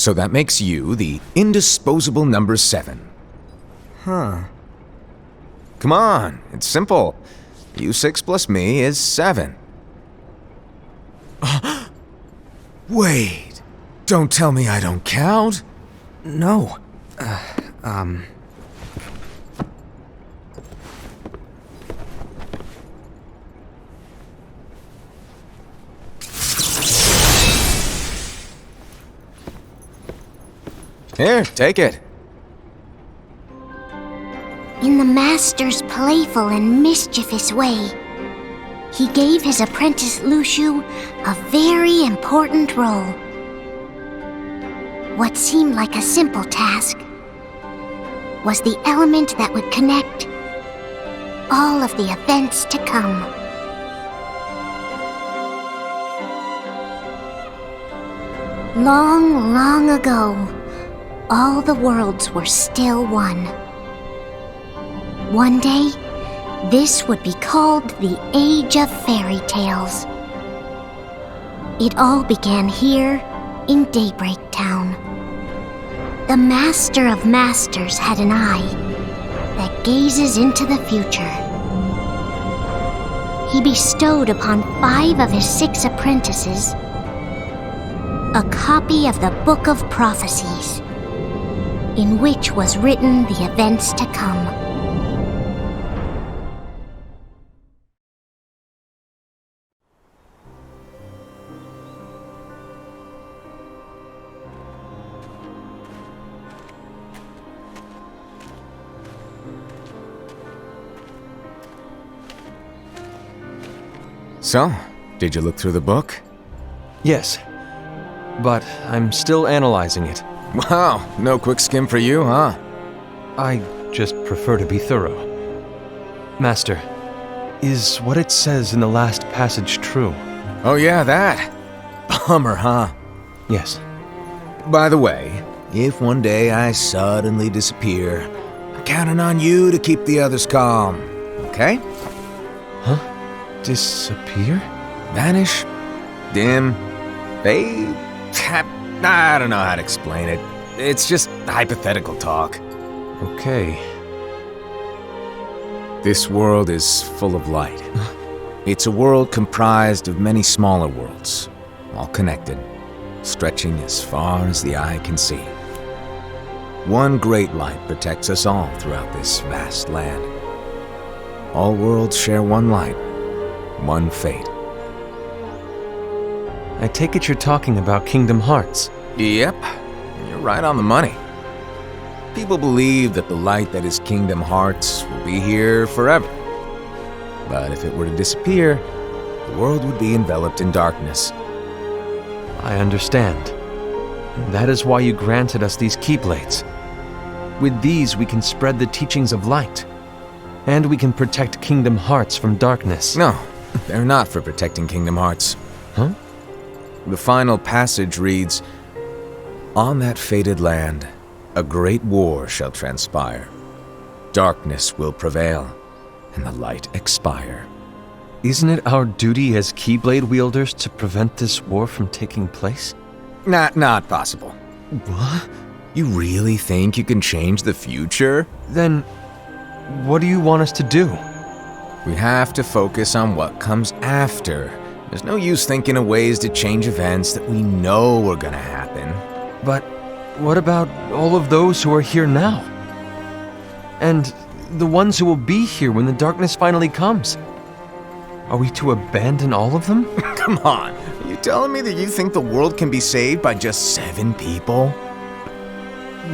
So that makes you the indisposable number 7. Huh. Come on, it's simple. You 6 plus me is 7. Wait, don't tell me I don't count. No. Here, take it. In the master's playful and mischievous way, he gave his apprentice Luciu a very important role. What seemed like a simple task was the element that would connect all of the events to come. Long, long ago, all the worlds were still one. One day, this would be called the Age of Fairy Tales. It all began here in Daybreak Town. The Master of Masters had an eye that gazes into the future. He bestowed upon 5 of his 6 apprentices a copy of the Book of Prophecies, in which was written the events to come. So, did you look through the book? Yes. But I'm still analyzing it. Wow, no quick skim for you, huh? I just prefer to be thorough. Master, is what it says in the last passage true? Oh yeah, that. Bummer, huh? Yes. By the way, if one day I suddenly disappear, I'm counting on you to keep the others calm, okay? Huh? Disappear? Vanish? Dim? Fade? I don't know how to explain it. It's just hypothetical talk. Okay. This world is full of light. It's a world comprised of many smaller worlds, all connected, stretching as far as the eye can see. One great light protects us all throughout this vast land. All worlds share one light, one fate. I take it you're talking about Kingdom Hearts. Yep, you're right on the money. People believe that the light that is Kingdom Hearts will be here forever. But if it were to disappear, the world would be enveloped in darkness. I understand. That is why you granted us these Keyblades. With these, we can spread the teachings of light. And we can protect Kingdom Hearts from darkness. No, they're not for protecting Kingdom Hearts. Huh? The final passage reads, "On that fated land, a great war shall transpire. Darkness will prevail, and the light expire." Isn't it our duty as Keyblade wielders to prevent this war from taking place? Not possible. What? You really think you can change the future? Then, what do you want us to do? We have to focus on what comes after. There's no use thinking of ways to change events that we know are gonna happen. But what about all of those who are here now? And the ones who will be here when the darkness finally comes? Are we to abandon all of them? Come on, are you telling me that you think the world can be saved by just 7 people?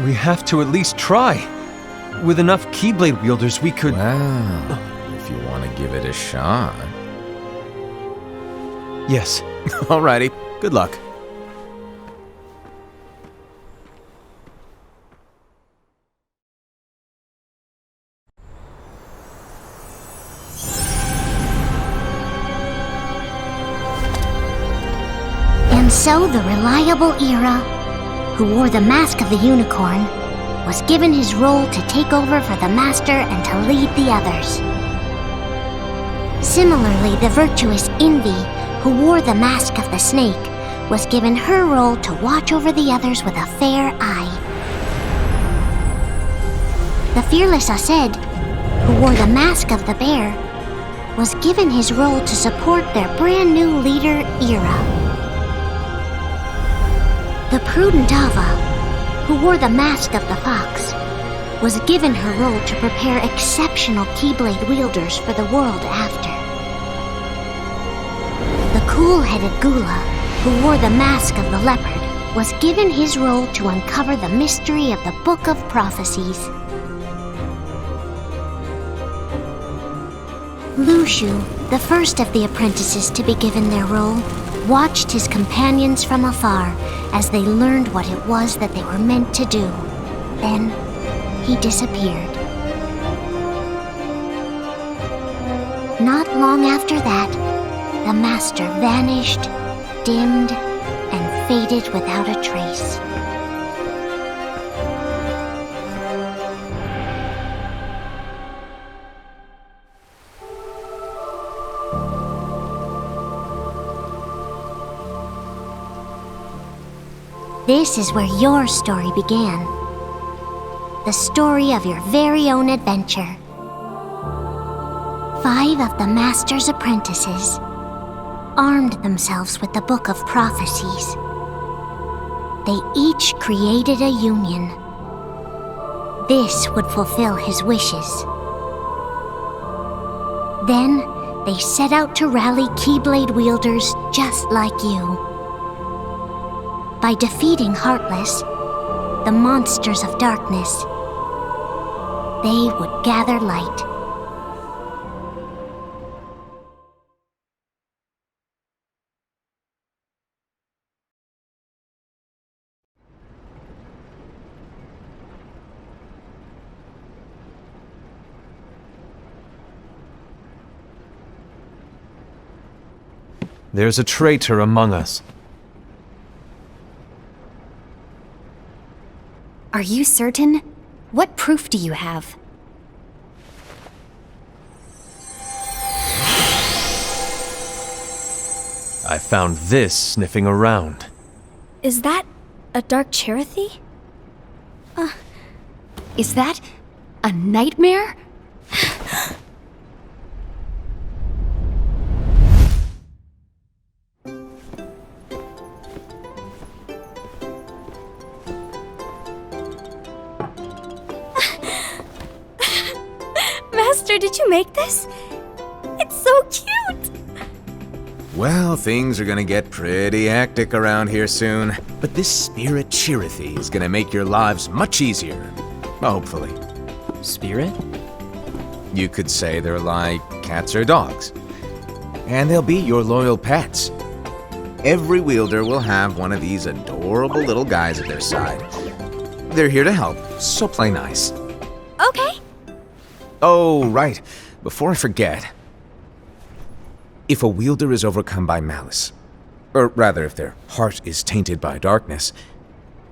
We have to at least try. With enough Keyblade wielders, we could... Well, if you want to give it a shot. Yes. Alrighty, good luck. And so the reliable Era, who wore the mask of the unicorn, was given his role to take over for the Master and to lead the others. Similarly, the virtuous Envy, who wore the mask of the snake, was given her role to watch over the others with a fair eye. The fearless Ased, who wore the mask of the bear, was given his role to support their brand new leader, Ira. The prudent Ava, who wore the mask of the fox, was given her role to prepare exceptional Keyblade wielders for the world after. The cool-headed Gula, who wore the mask of the leopard, was given his role to uncover the mystery of the Book of Prophecies. Lushu, the first of the apprentices to be given their role, watched his companions from afar as they learned what it was that they were meant to do. Then, he disappeared. Not long after that, the master vanished, dimmed, and faded without a trace. This is where your story began. The story of your very own adventure. 5 of the Master's apprentices armed themselves with the Book of Prophecies. They each created a union. This would fulfill his wishes. Then, they set out to rally Keyblade wielders just like you. By defeating Heartless, the monsters of darkness, they would gather light. There's a traitor among us. Are you certain? What proof do you have? I found this sniffing around. Is that a dark Cherothy? Is that a nightmare? Master, did you make this? It's so cute! Well, things are gonna get pretty hectic around here soon. But this spirit Cherothy is gonna make your lives much easier. Hopefully. Spirit? You could say they're like cats or dogs. And they'll be your loyal pets. Every wielder will have one of these adorable little guys at their side. They're here to help, so play nice. Okay. Oh, right. Before I forget. If a wielder is overcome by malice, or rather if their heart is tainted by darkness,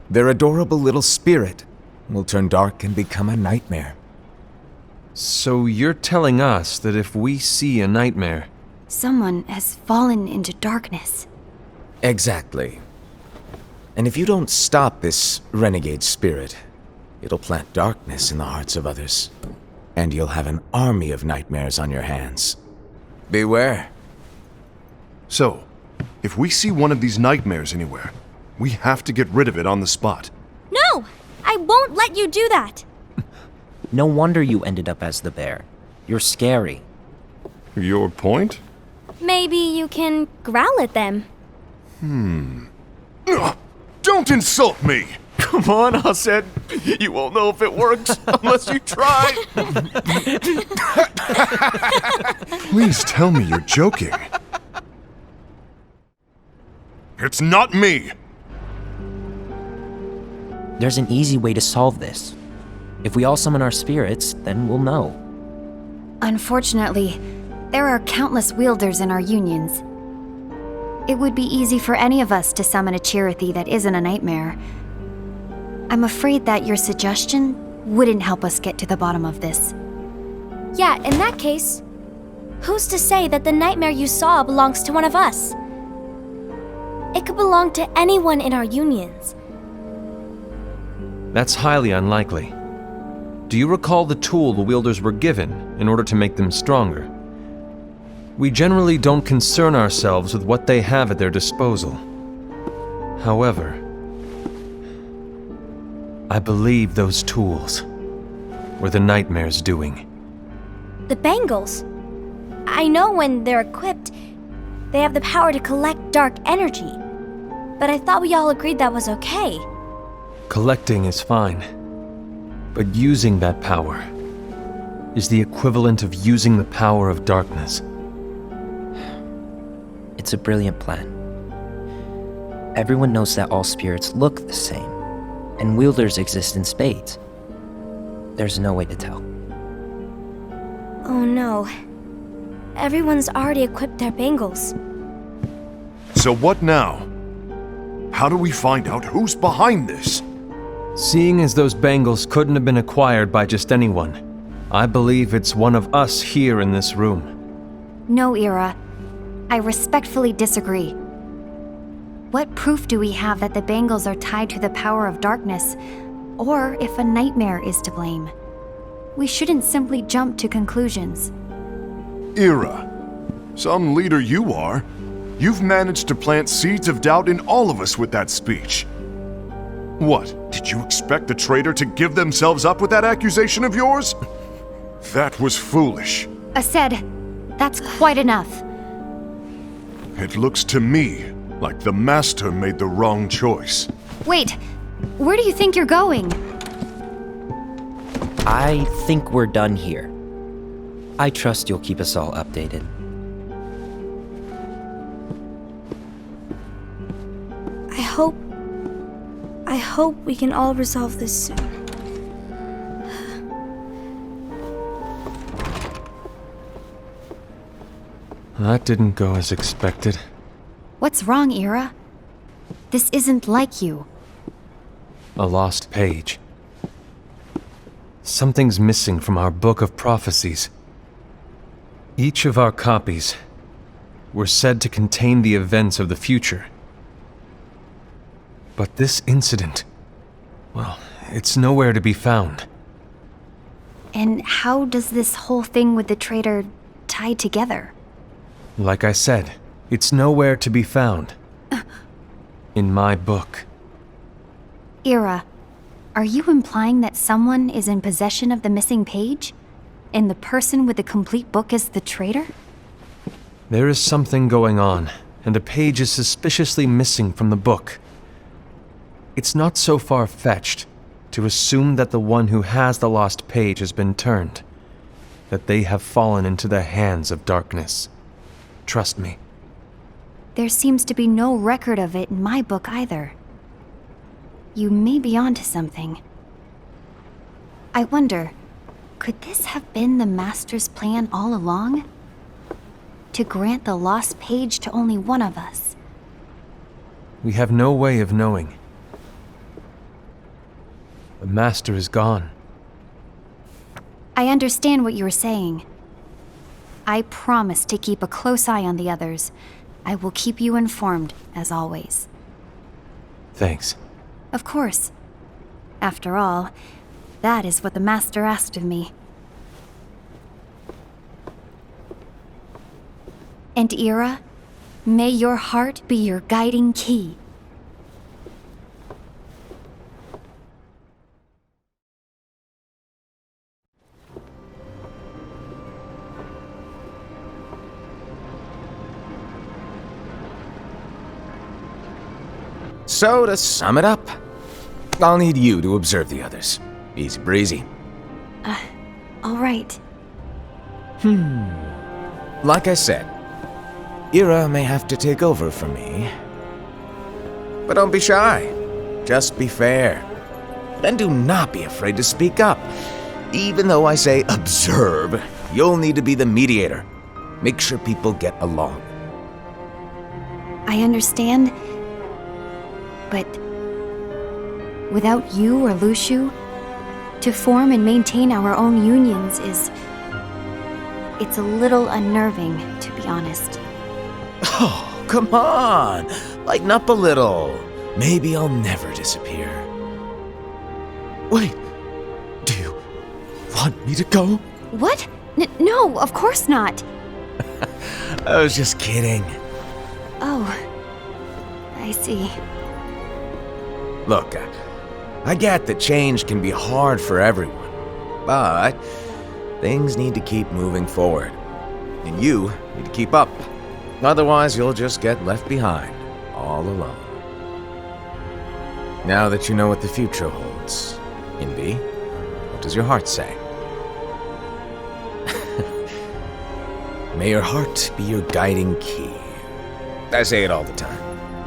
their adorable little spirit will turn dark and become a nightmare. So you're telling us that if we see a nightmare... Someone has fallen into darkness. Exactly. And if you don't stop this renegade spirit, it'll plant darkness in the hearts of others. And you'll have an army of nightmares on your hands. Beware. So, if we see one of these nightmares anywhere, we have to get rid of it on the spot. No! I won't let you do that! No wonder you ended up as the bear. You're scary. Your point? Maybe you can growl at them. Ugh, don't insult me! Come on, Ased. You won't know if it works unless you try. Please tell me you're joking. It's not me! There's an easy way to solve this. If we all summon our spirits, then we'll know. Unfortunately, there are countless wielders in our unions. It would be easy for any of us to summon a Cherothy that isn't a nightmare. I'm afraid that your suggestion wouldn't help us get to the bottom of this. Yeah, in that case, who's to say that the nightmare you saw belongs to one of us? It could belong to anyone in our unions. That's highly unlikely. Do you recall the tool the wielders were given in order to make them stronger? We generally don't concern ourselves with what they have at their disposal. However, I believe those tools were the nightmare's doing. The bangles. I know when they're equipped, they have the power to collect dark energy. But I thought we all agreed that was okay. Collecting is fine, but using that power is the equivalent of using the power of darkness. It's a brilliant plan. Everyone knows that all spirits look the same, and wielders exist in spades. There's no way to tell. Oh no. Everyone's already equipped their bangles. So what now? How do we find out who's behind this? Seeing as those bangles couldn't have been acquired by just anyone, I believe it's one of us here in this room. No, Ira. I respectfully disagree. What proof do we have that the bangles are tied to the power of darkness, or if a nightmare is to blame? We shouldn't simply jump to conclusions. Ira, some leader you are. You've managed to plant seeds of doubt in all of us with that speech. What, did you expect the traitor to give themselves up with that accusation of yours? That was foolish. Aced, that's quite enough. It looks to me like the Master made the wrong choice. Wait, where do you think you're going? I think we're done here. I trust you'll keep us all updated. I hope we can all resolve this soon. That didn't go as expected. What's wrong, Ira? This isn't like you. A lost page. Something's missing from our book of prophecies. Each of our copies were said to contain the events of the future. But this incident, well, it's nowhere to be found. And how does this whole thing with the traitor tie together? Like I said, it's nowhere to be found. In my book. Ira, are you implying that someone is in possession of the missing page? And the person with the complete book is the traitor? There is something going on, and a page is suspiciously missing from the book. It's not so far-fetched to assume that the one who has the lost page has been turned, that they have fallen into the hands of darkness. Trust me. There seems to be no record of it in my book either. You may be onto something. I wonder, could this have been the Master's plan all along? To grant the lost page to only one of us? We have no way of knowing. The Master is gone. I understand what you're saying. I promise to keep a close eye on the others. I will keep you informed, as always. Thanks. Of course. After all, that is what the Master asked of me. And Ira, may your heart be your guiding key. So, to sum it up, I'll need you to observe the others. Easy breezy. All right. Like I said, Ira may have to take over for me. But don't be shy. Just be fair. And do not be afraid to speak up. Even though I say observe, you'll need to be the mediator. Make sure people get along. I understand. But without you or Luciu, to form and maintain our own unions it's a little unnerving, to be honest. Oh, come on! Lighten up a little. Maybe I'll never disappear. Wait, do you want me to go? What? No, of course not. I was just kidding. Oh, I see. Look, I get that change can be hard for everyone, but things need to keep moving forward, and you need to keep up. Otherwise, you'll just get left behind, all alone. Now that you know what the future holds, Envy, what does your heart say? May your heart be your guiding key. I say it all the time.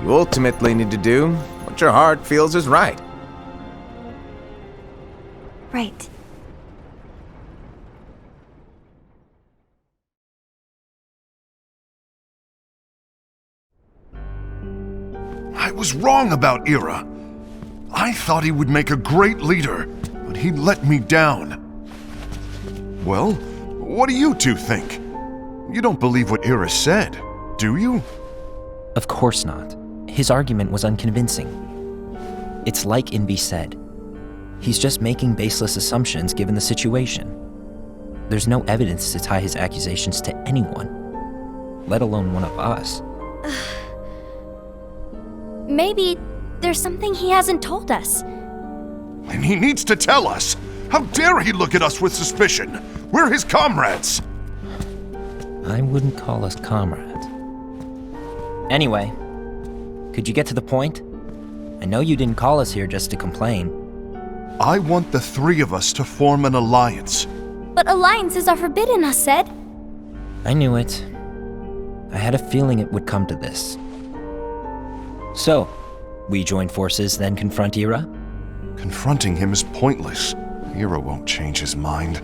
You ultimately need to do what your heart feels is right. Right. I was wrong about Ira. I thought he would make a great leader, but he let me down. Well, what do you two think? You don't believe what Ira said, do you? Of course not. His argument was unconvincing. It's like Envy said. He's just making baseless assumptions given the situation. There's no evidence to tie his accusations to anyone, let alone one of us. Maybe there's something he hasn't told us. And he needs to tell us. How dare he look at us with suspicion? We're his comrades. I wouldn't call us comrades. Anyway, could you get to the point? I know you didn't call us here just to complain. I want the three of us to form an alliance. But alliances are forbidden, us said. I knew it. I had a feeling it would come to this. So, we join forces, then confront Ira? Confronting him is pointless. Ira won't change his mind.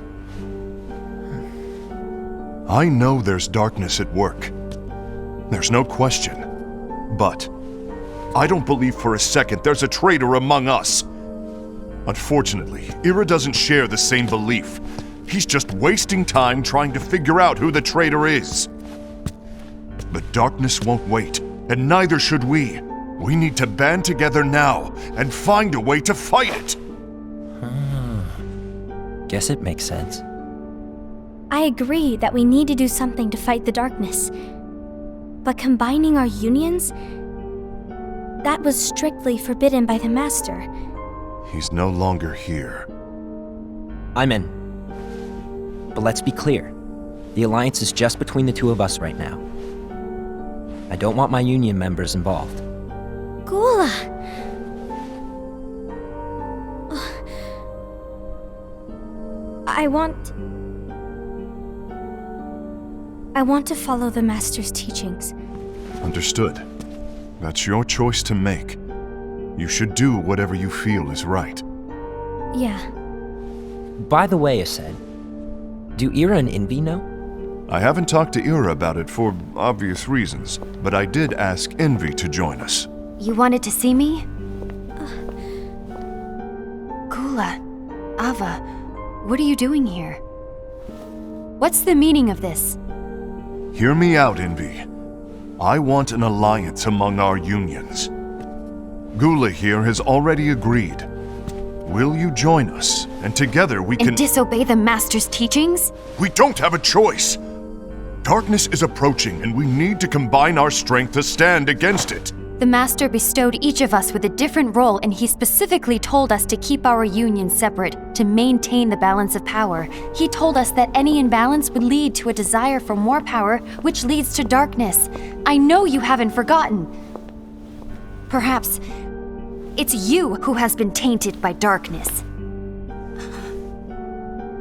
I know there's darkness at work. There's no question. But I don't believe for a second there's a traitor among us. Unfortunately, Ira doesn't share the same belief. He's just wasting time trying to figure out who the traitor is. But darkness won't wait, and neither should we. We need to band together now and find a way to fight it. Guess it makes sense. I agree that we need to do something to fight the darkness. But combining our unions? That was strictly forbidden by the Master. He's no longer here. I'm in. But let's be clear. The alliance is just between the two of us right now. I don't want my union members involved. Gula! I want to follow the Master's teachings. Understood. That's your choice to make. You should do whatever you feel is right. Yeah. By the way, Ased, do Ira and Envy know? I haven't talked to Ira about it for obvious reasons, but I did ask Envy to join us. You wanted to see me? Gula, Ava, what are you doing here? What's the meaning of this? Hear me out, Envy. I want an alliance among our unions. Gula here has already agreed. Will you join us? And together we can— And disobey the Master's teachings? We don't have a choice! Darkness is approaching, and we need to combine our strength to stand against it. The Master bestowed each of us with a different role, and he specifically told us to keep our union separate, to maintain the balance of power. He told us that any imbalance would lead to a desire for more power, which leads to darkness. I know you haven't forgotten. Perhaps it's you who has been tainted by darkness.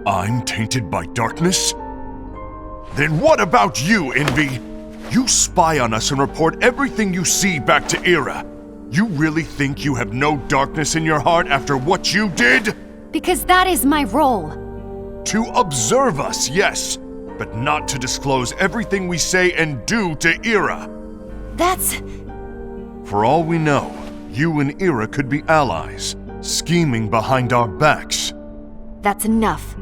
I'm tainted by darkness? Then what about you, Envy? You spy on us and report everything you see back to Ira. You really think you have no darkness in your heart after what you did? Because that is my role. To observe us, yes, but not to disclose everything we say and do to Ira. That's... For all we know, you and Ira could be allies, scheming behind our backs. That's enough.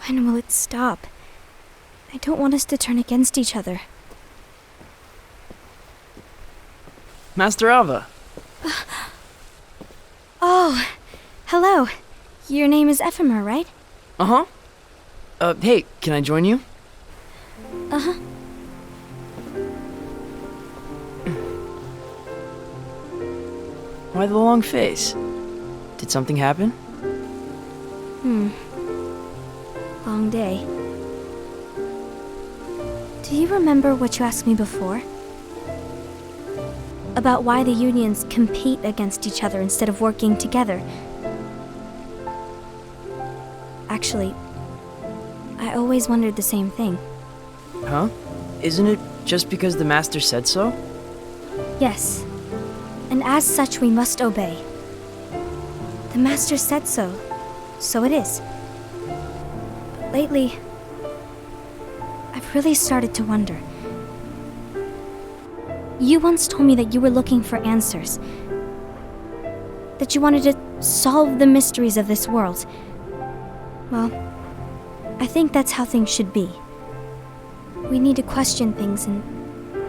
When will it stop? I don't want us to turn against each other. Master Alva. Oh, hello. Your name is Ephemer, right? Uh-huh. Hey, can I join you? Uh-huh. Why the long face? Did something happen? Long day. Do you remember what you asked me before? About why the unions compete against each other instead of working together. Actually, I always wondered the same thing. Huh? Isn't it just because the Master said so? Yes, and as such we must obey. The Master said so, so it is. But lately, I've really started to wonder. You once told me that you were looking for answers. That you wanted to solve the mysteries of this world. Well, I think that's how things should be. We need to question things and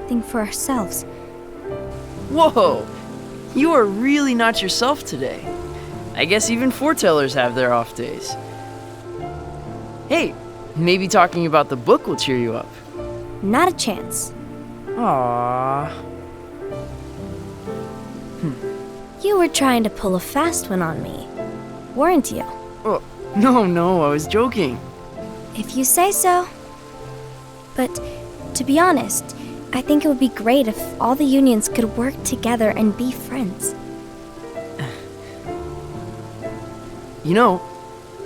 think for ourselves. Whoa! You are really not yourself today. I guess even foretellers have their off days. Hey, maybe talking about the book will cheer you up. Not a chance. Aww. You were trying to pull a fast one on me, weren't you? Oh, no, I was joking. If you say so. But, to be honest, I think it would be great if all the unions could work together and be friends. You know,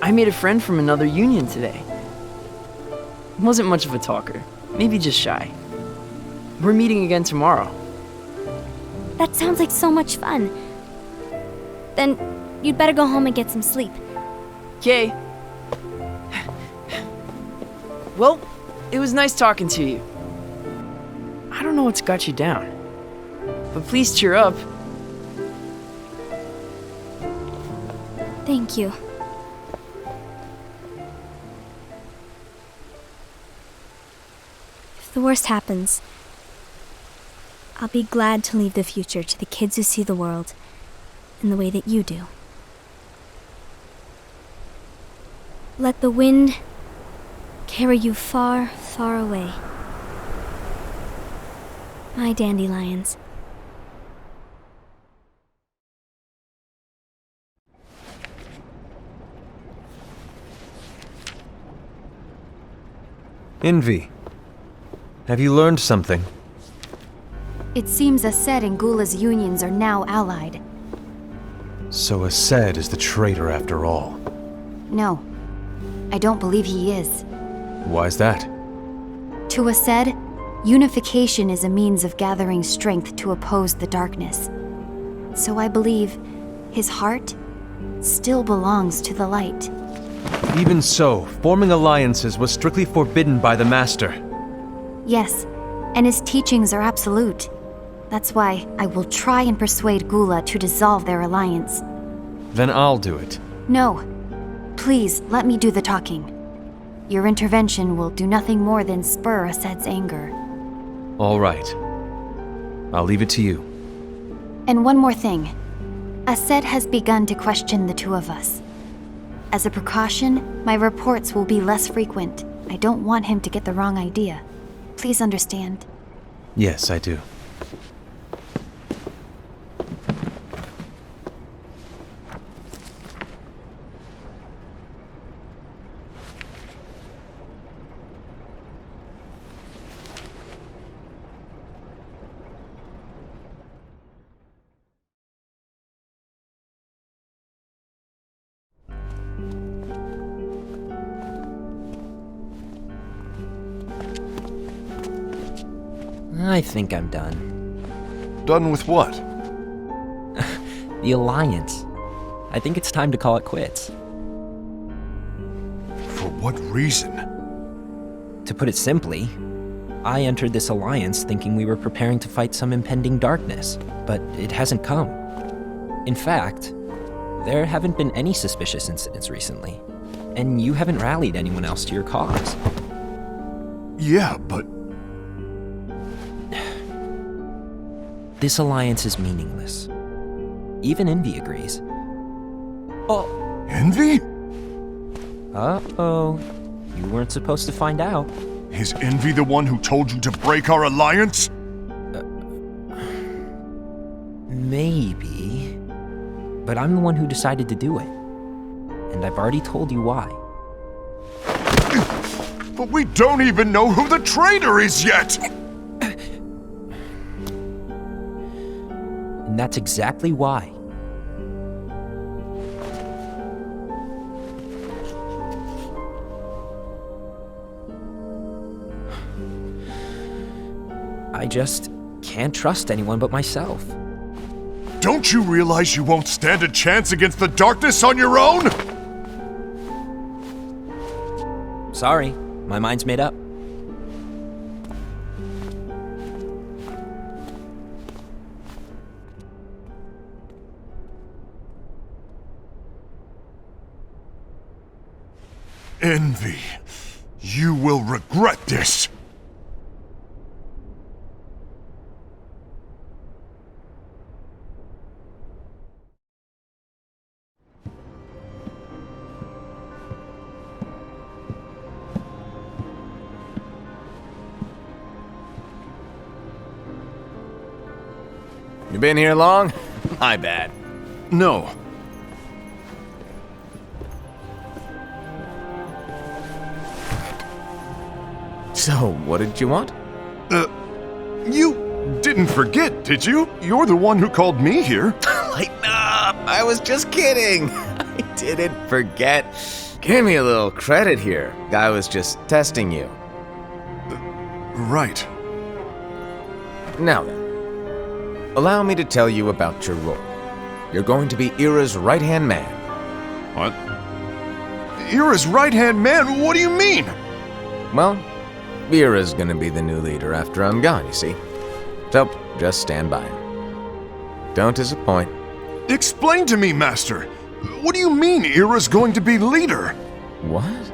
I made a friend from another union today. Wasn't much of a talker, maybe just shy. We're meeting again tomorrow. That sounds like so much fun. Then, you'd better go home and get some sleep. Okay. Well, it was nice talking to you. I don't know what's got you down, but please cheer up. Thank you. If the worst happens, I'll be glad to leave the future to the kids who see the world in the way that you do. Let the wind carry you far, far away. My dandelions. Envy. Have you learned something? It seems Ased and Gula's unions are now allied. So Ased is the traitor after all. No, I don't believe he is. Why's that? To Ased, unification is a means of gathering strength to oppose the darkness. So I believe his heart still belongs to the light. Even so, forming alliances was strictly forbidden by the Master. Yes, and his teachings are absolute. That's why I will try and persuade Gula to dissolve their alliance. Then I'll do it. No. Please, let me do the talking. Your intervention will do nothing more than spur Ased's anger. All right. I'll leave it to you. And one more thing. Ased has begun to question the two of us. As a precaution, my reports will be less frequent. I don't want him to get the wrong idea. Please understand. Yes, I do. I think I'm done. Done with what? The Alliance. I think it's time to call it quits. For what reason? To put it simply, I entered this alliance thinking we were preparing to fight some impending darkness, but it hasn't come. In fact, there haven't been any suspicious incidents recently. and you haven't rallied anyone else to your cause. Yeah, but This alliance is meaningless. Even Envy agrees. Oh. Envy? Uh-oh. You weren't supposed to find out. Is Envy the one who told you to break our alliance? Maybe. But I'm the one who decided to do it. And I've already told you why. But we don't even know who the traitor is yet! And that's exactly why. I just can't trust anyone but myself. Don't you realize you won't stand a chance against the darkness on your own? Sorry, my mind's made up. Envy, you will regret this. You been here long? My bad. No. So, what did you want? You didn't forget, did you? You're the one who called me here. Lighten up! I was just kidding! I didn't forget. Give me a little credit here. I was just testing you. Right. Now then, allow me to tell you about your role. You're going to be Ira's right-hand man. What? Ira's right-hand man? What do you mean? Well, Ira's gonna be the new leader after I'm gone, you see. So, just stand by. Don't disappoint. Explain to me, Master. What do you mean Ira's going to be leader? What?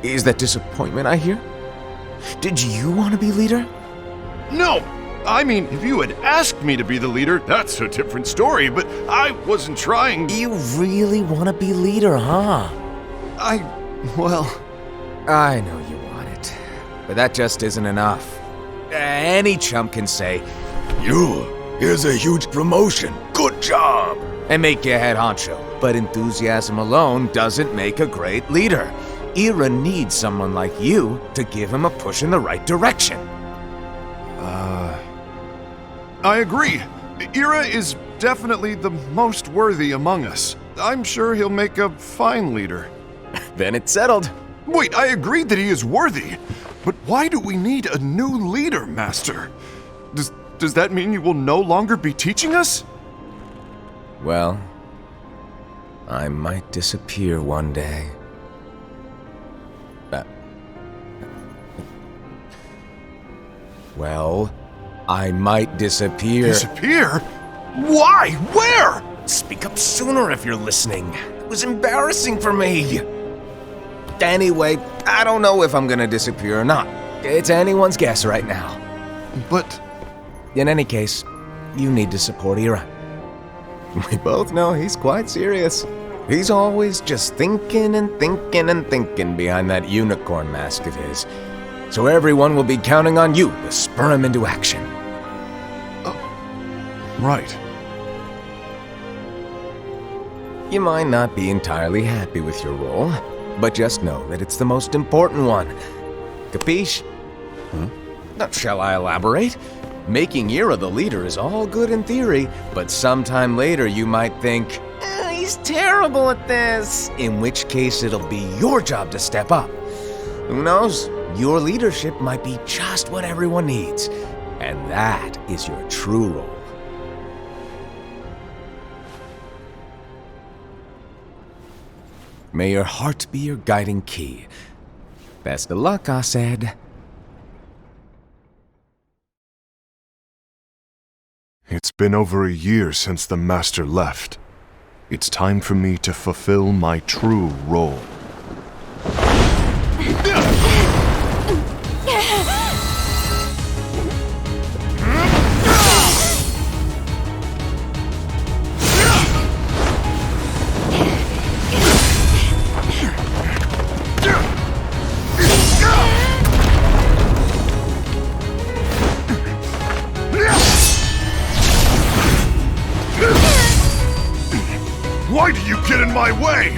Is that disappointment I hear? Did you want to be leader? No! I mean, if you had asked me to be the leader, that's a different story, but I wasn't trying. You really want to be leader, huh? Well... I know you want it, but that just isn't enough. Any chump can say, here's a huge promotion, good job, and make you head honcho. But enthusiasm alone doesn't make a great leader. Ira needs someone like you to give him a push in the right direction. I agree. Ira is definitely the most worthy among us. I'm sure he'll make a fine leader. Then it's settled. Wait, I agreed that he is worthy. But why do we need a new leader, Master? Does that mean you will no longer be teaching us? Well, I might disappear one day. Well, I might disappear. Disappear? Why? Where? Speak up sooner if you're listening. It was embarrassing for me. Anyway, I don't know if I'm gonna disappear or not. It's anyone's guess right now. But... In any case, you need to support Ira. We both know he's quite serious. He's always just thinking and thinking and thinking behind that unicorn mask of his. So everyone will be counting on you to spur him into action. Right. You might not be entirely happy with your role, but just know that it's the most important one. Capiche? Now, shall I elaborate? Making Ira the leader is all good in theory, but sometime later you might think, he's terrible at this, in which case it'll be your job to step up. Who knows? Your leadership might be just what everyone needs, and that is your true role. May your heart be your guiding key. Best of luck, I said. It's been over a year since the Master left. It's time for me to fulfill my true role. Why do you get in my way?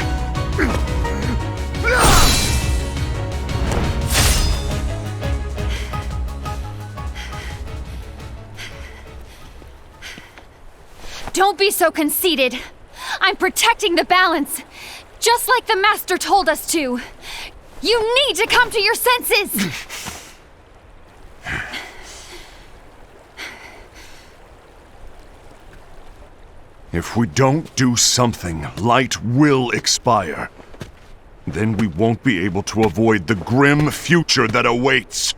Don't be so conceited. I'm protecting the balance, just like the Master told us to. You need to come to your senses! If we don't do something, light will expire. Then we won't be able to avoid the grim future that awaits.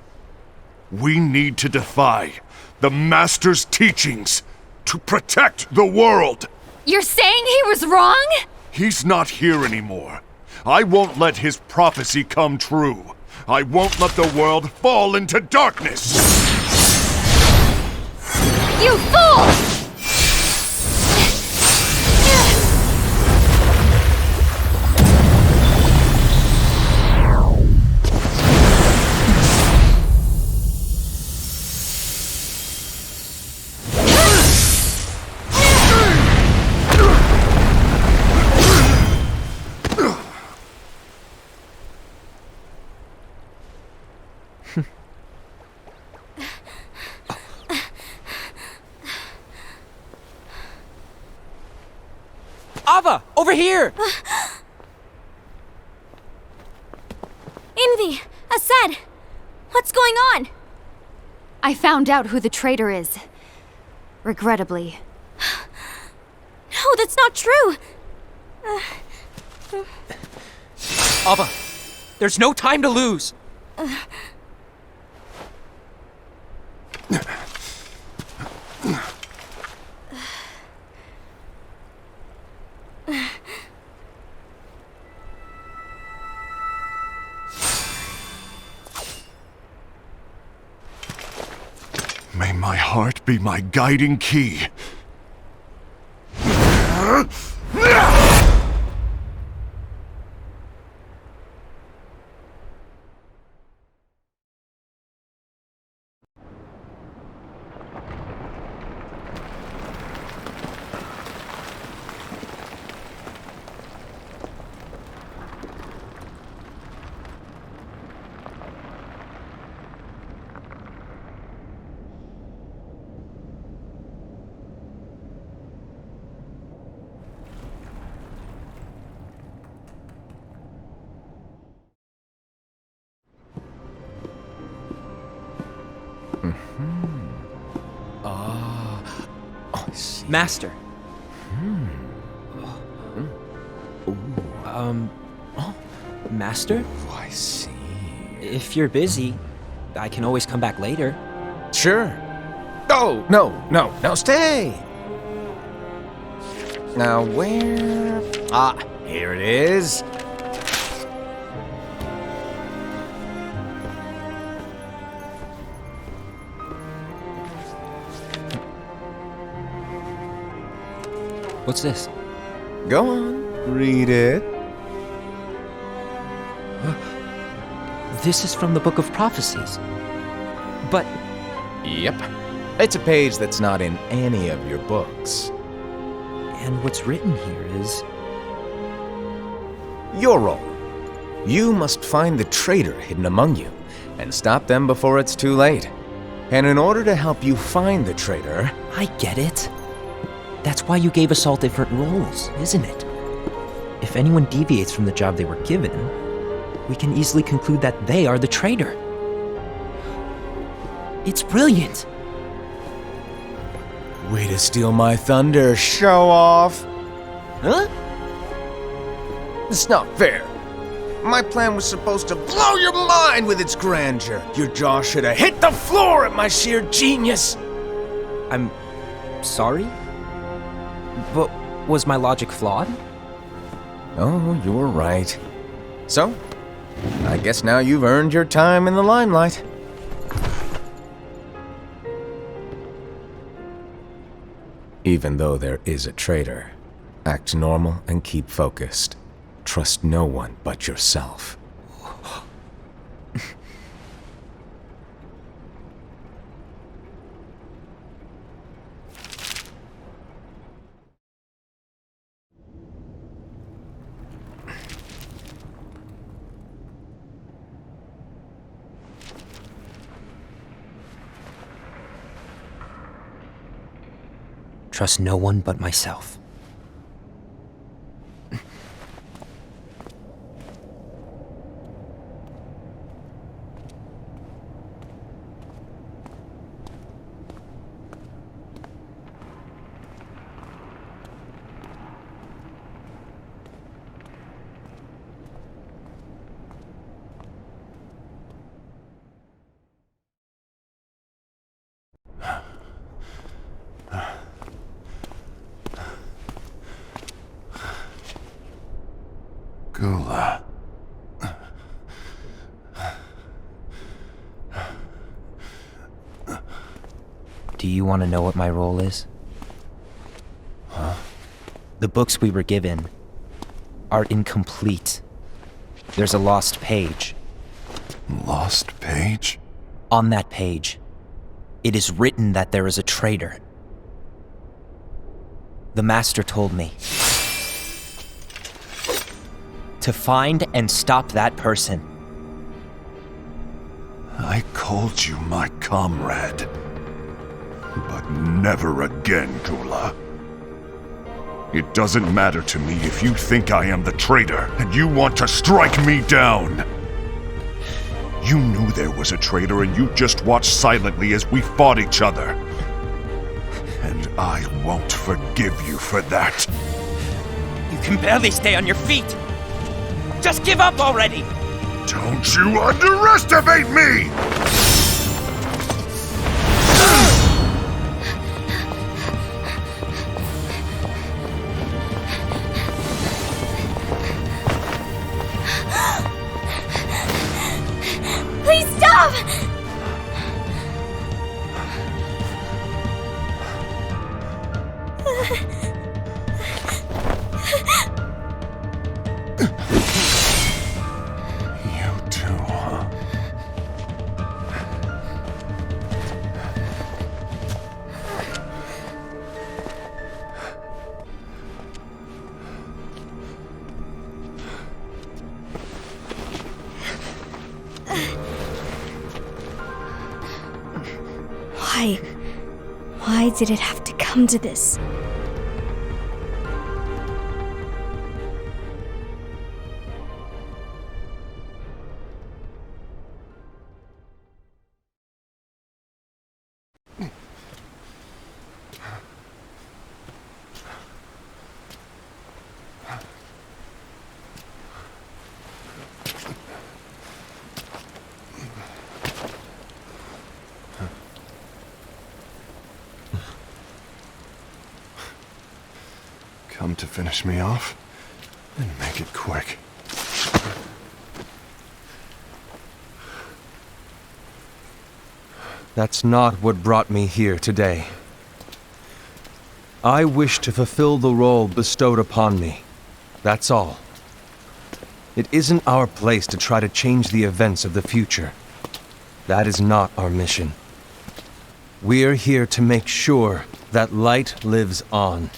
We need to defy the Master's teachings to protect the world. You're saying he was wrong? He's not here anymore. I won't let his prophecy come true. I won't let the world fall into darkness. You fool! Ava, over here! Envy! Ased! What's going on? I found out who the traitor is. Regrettably. No, that's not true! Ava, there's no time to lose! May my heart be my guiding key. Master. Master? Oh, I see. If you're busy, I can always come back later. Sure. Oh, no, stay! Now, where... Ah, here it is. What's this? Go on, read it. This is from the Book of Prophecies. But Yep. It's a page that's not in any of your books. and what's written here is... Your role. You must find the traitor hidden among you, and stop them before it's too late. And in order to help you find the traitor... I get it. That's why you gave us all different roles, isn't it? If anyone deviates from the job they were given, we can easily conclude that they are the traitor. It's brilliant. Way to steal my thunder, show off! Huh? It's not fair. My plan was supposed to blow your mind with its grandeur. Your jaw should have hit the floor at my sheer genius. I'm sorry? But was my logic flawed? Oh, you're right. So, I guess now you've earned your time in the limelight. Even though there is a traitor, act normal and keep focused. Trust no one but yourself. Trust no one but myself. Gula. Do you want to know what my role is? Huh? The books we were given are incomplete. There's a lost page. Lost page? On that page, it is written that there is a traitor. The Master told me to find and stop that person. I called you my comrade. But never again, Gula. It doesn't matter to me if you think I am the traitor and you want to strike me down. You knew there was a traitor and you just watched silently as we fought each other. And I won't forgive you for that. You can barely stay on your feet. Just give up already! Don't you underestimate me! Please stop! You too, huh? Why did it have to come to this? Come to finish me off? And make it quick. That's not what brought me here today. I wish to fulfill the role bestowed upon me. That's all. It isn't our place to try to change the events of the future. That is not our mission. We're here to make sure that light lives on.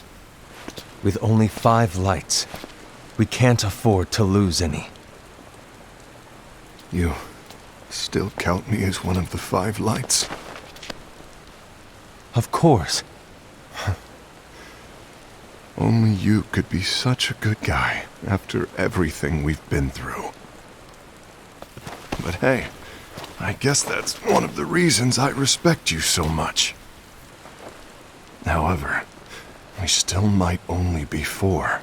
With only 5 lights, we can't afford to lose any. You still count me as one of the 5 lights? Of course. Only you could be such a good guy after everything we've been through. But hey, I guess that's one of the reasons I respect you so much. However, we still might only be 4.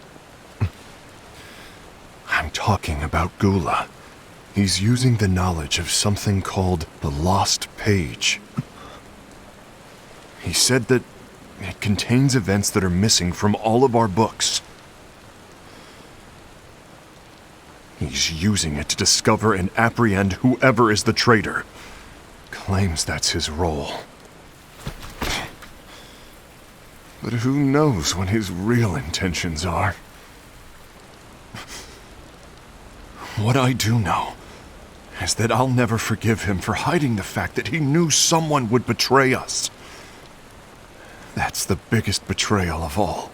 I'm talking about Gula. He's using the knowledge of something called the Lost Page. He said that it contains events that are missing from all of our books. He's using it to discover and apprehend whoever is the traitor. Claims that's his role. But who knows what his real intentions are? What I do know is that I'll never forgive him for hiding the fact that he knew someone would betray us. That's the biggest betrayal of all.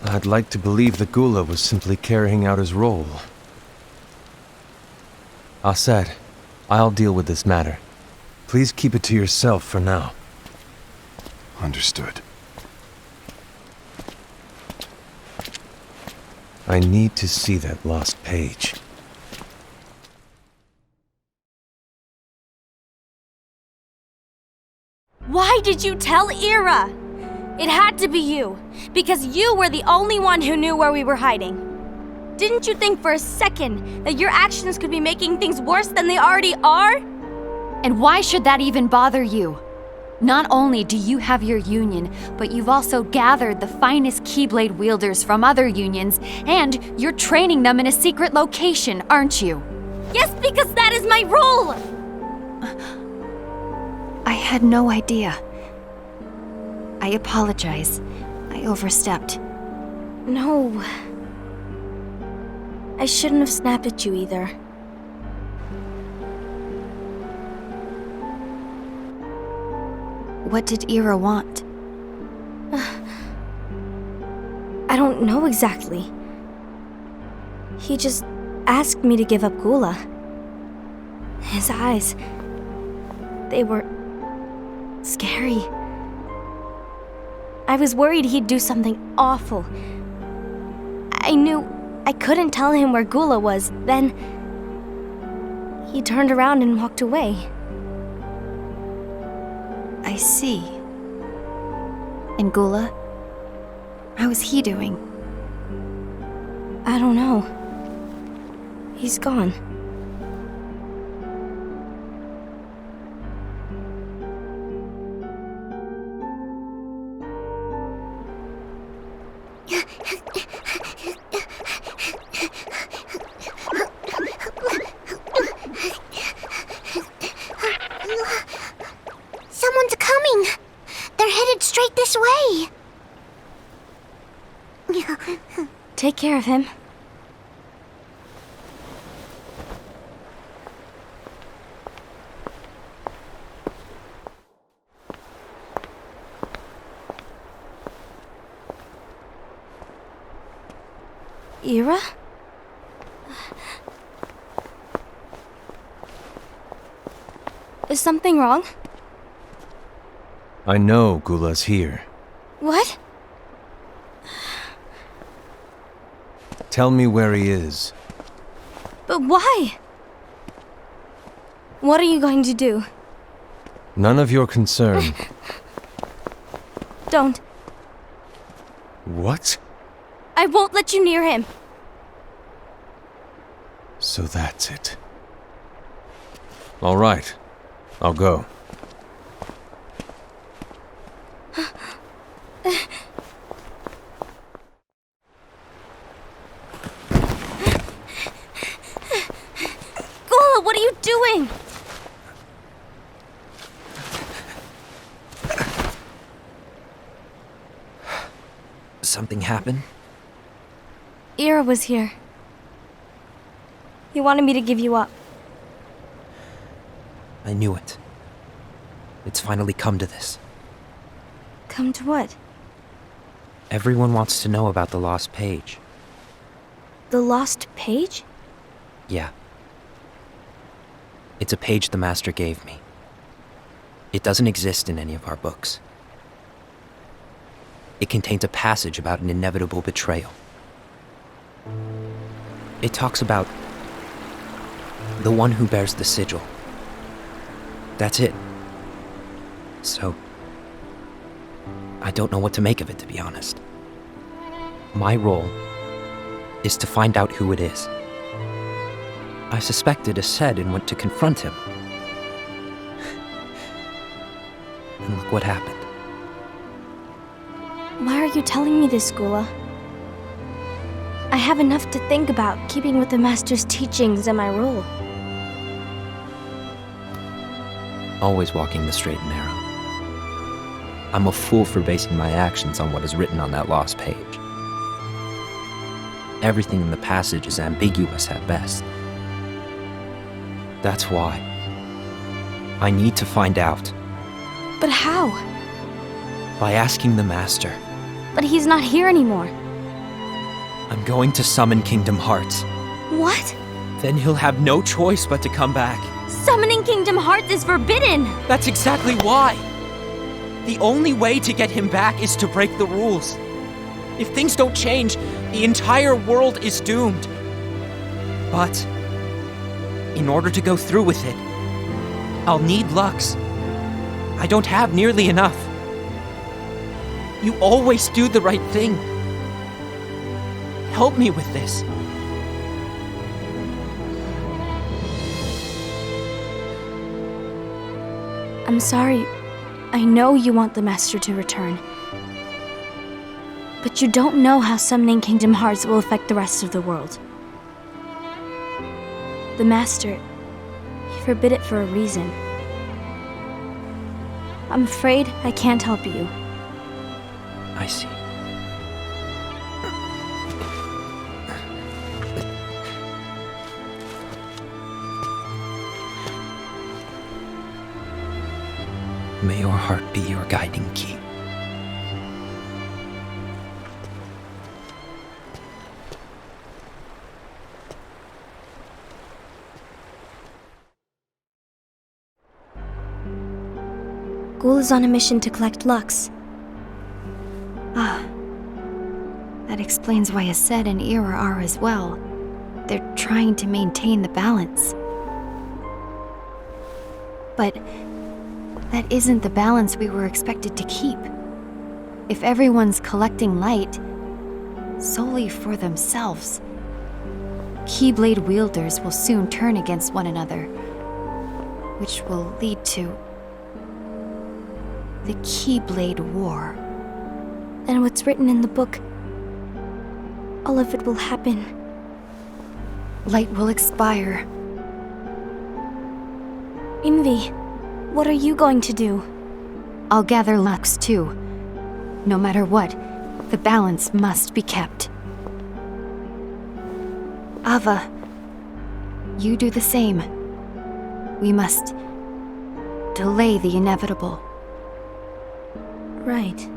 I'd like to believe that Gula was simply carrying out his role. Aset, I'll deal with this matter. Please keep it to yourself for now. Understood. I need to see that lost page. Why did you tell Ira? It had to be you, because you were the only one who knew where we were hiding. Didn't you think for a second that your actions could be making things worse than they already are? And why should that even bother you? Not only do you have your union, but you've also gathered the finest Keyblade wielders from other unions, and you're training them in a secret location, aren't you? Yes, because that is my role! I had no idea. I apologize. I overstepped. No. I shouldn't have snapped at you either. What did Ira want? I don't know exactly. He just asked me to give up Gula. His eyes, they were scary. I was worried he'd do something awful. I knew I couldn't tell him where Gula was. Then he turned around and walked away. I see. And Gula? How is he doing? I don't know. He's gone. Someone's coming! They're headed straight this way! Take care of him. Ira? Is something wrong? I know Gula's here. What? Tell me where he is. But why? What are you going to do? None of your concern. Don't. What? I won't let you near him. So that's it. All right. I'll go. Gula, what are you doing? Something happened? Ira was here. He wanted me to give you up. I knew it. It's finally come to this. Come to what? Everyone wants to know about the lost page. The lost page? Yeah. It's a page the Master gave me. It doesn't exist in any of our books. It contains a passage about an inevitable betrayal. It talks about the one who bears the sigil. That's it. So, I don't know what to make of it, to be honest. My role is to find out who it is. I suspected Ased and went to confront him. And look what happened. Why are you telling me this, Gula? I have enough to think about, keeping with the Master's teachings and my role. Always walking the straight and narrow. I'm a fool for basing my actions on what is written on that lost page. Everything in the passage is ambiguous at best. That's why I need to find out. But how? By asking the Master. But he's not here anymore. I'm going to summon Kingdom Hearts. What? Then he'll have no choice but to come back. Summoning Kingdom Hearts is forbidden! That's exactly why! The only way to get him back is to break the rules. If things don't change, the entire world is doomed. But in order to go through with it, I'll need Lux. I don't have nearly enough. You always do the right thing. Help me with this. I'm sorry. I know you want the Master to return. But you don't know how summoning Kingdom Hearts will affect the rest of the world. The Master, he forbid it for a reason. I'm afraid I can't help you. I see. May your heart be your guiding key. Ghoul is on a mission to collect Lux. Ah. That explains why Aced and Ira are as well. They're trying to maintain the balance. But that isn't the balance we were expected to keep. If everyone's collecting light solely for themselves, Keyblade wielders will soon turn against one another, which will lead to the Keyblade War. And what's written in the book, all of it will happen. Light will expire. Envy, what are you going to do? I'll gather Lux too. No matter what, the balance must be kept. Ava, you do the same. We must delay the inevitable. Right.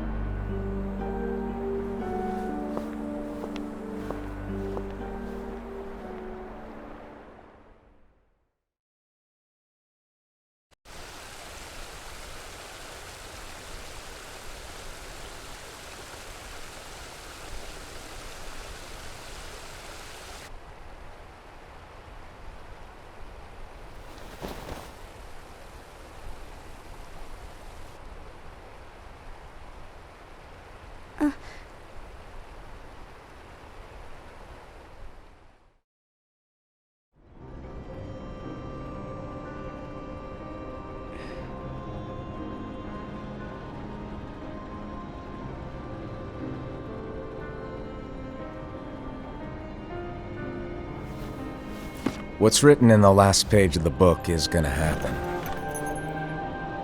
What's written in the last page of the book is gonna happen.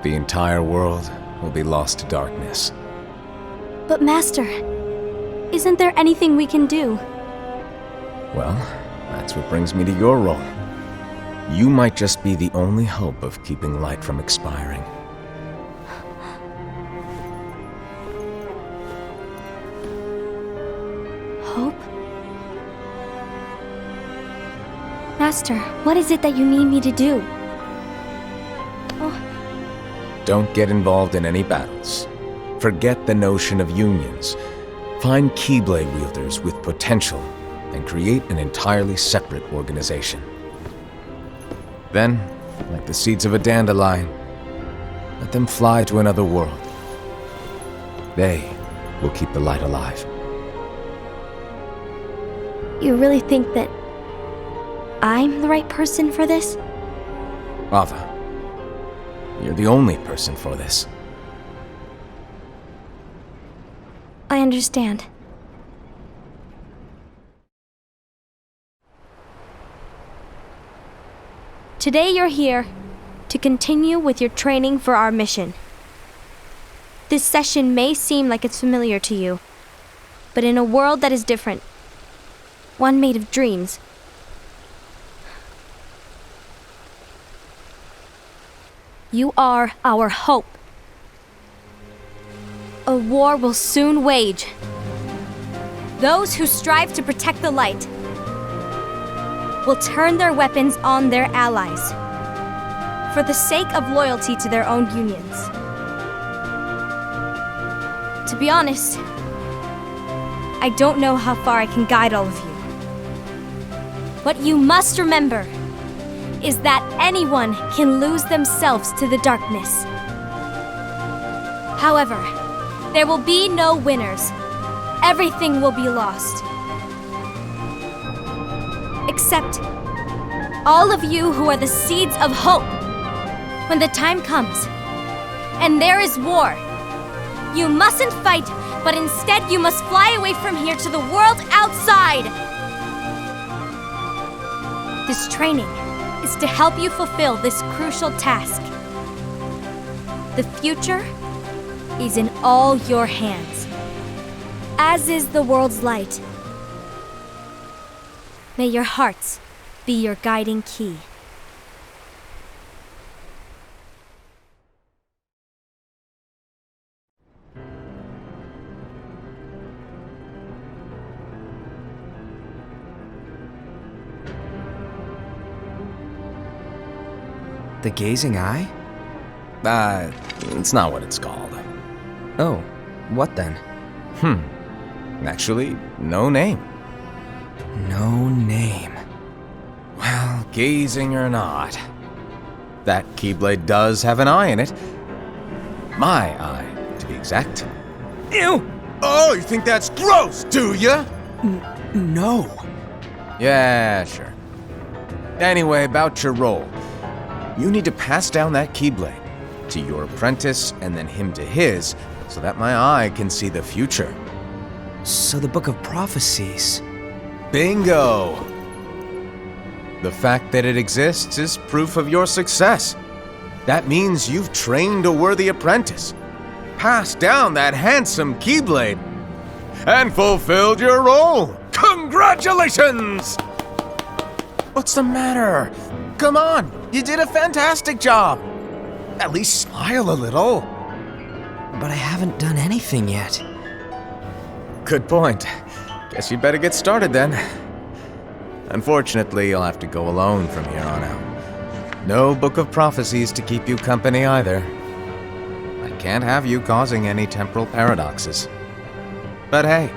The entire world will be lost to darkness. But Master, isn't there anything we can do? Well, that's what brings me to your role. You might just be the only hope of keeping light from expiring. Hope? Master, what is it that you need me to do? Don't get involved in any battles. Forget the notion of unions. Find Keyblade wielders with potential and create an entirely separate organization. Then, like the seeds of a dandelion, let them fly to another world. They will keep the light alive. You really think that I'm the right person for this? Ava, you're the only person for this. I understand. Today you're here to continue with your training for our mission. This session may seem like it's familiar to you, but in a world that is different, one made of dreams, you are our hope. A war will soon wage. Those who strive to protect the light will turn their weapons on their allies for the sake of loyalty to their own unions. To be honest, I don't know how far I can guide all of you. What you must remember is that anyone can lose themselves to the darkness. However, there will be no winners. Everything will be lost. Except all of you who are the seeds of hope. When the time comes, and there is war, you mustn't fight, but instead you must fly away from here to the world outside. This training is to help you fulfill this crucial task. The future is in all your hands, as is the world's light. May your hearts be your guiding key. The gazing eye? It's not what it's called. Oh, what then? Actually, no name. No name. Well, gazing or not, that Keyblade does have an eye in it. My eye, to be exact. Ew! Oh, you think that's gross, do ya? No. Yeah, sure. Anyway, about your role. You need to pass down that Keyblade to your apprentice and then him to his, so that my eye can see the future. So the Book of Prophecies. Bingo! The fact that it exists is proof of your success. That means you've trained a worthy apprentice, passed down that handsome Keyblade, and fulfilled your role. Congratulations! What's the matter? Come on, you did a fantastic job. At least smile a little. But I haven't done anything yet. Good point. Guess you'd better get started then. Unfortunately, you'll have to go alone from here on out. No Book of Prophecies to keep you company either. I can't have you causing any temporal paradoxes. But hey,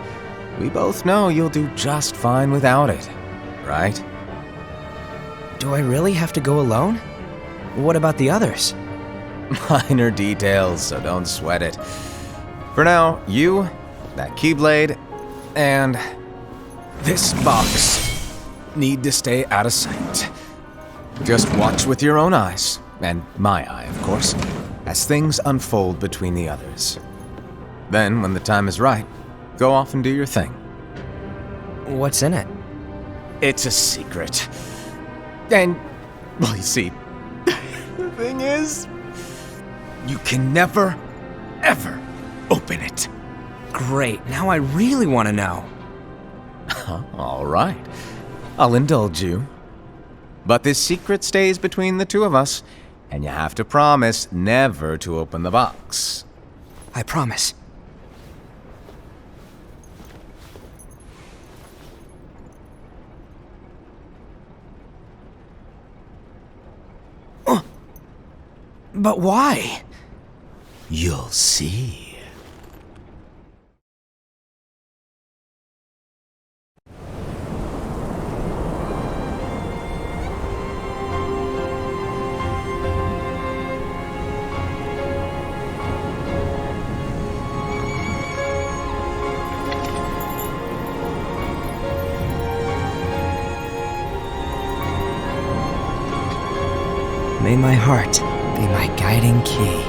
we both know you'll do just fine without it, right? Do I really have to go alone? What about the others? Minor details, so don't sweat it. For now, you, that Keyblade, and this box need to stay out of sight. Just watch with your own eyes, and my eye, of course, as things unfold between the others. Then, when the time is right, go off and do your thing. What's in it? It's a secret. And, well, you see, the thing is, you can never, ever open it. Great, now I really want to know. All right, I'll indulge you. But this secret stays between the two of us, and you have to promise never to open the box. I promise. But why? You'll see. May my heart be my guiding key.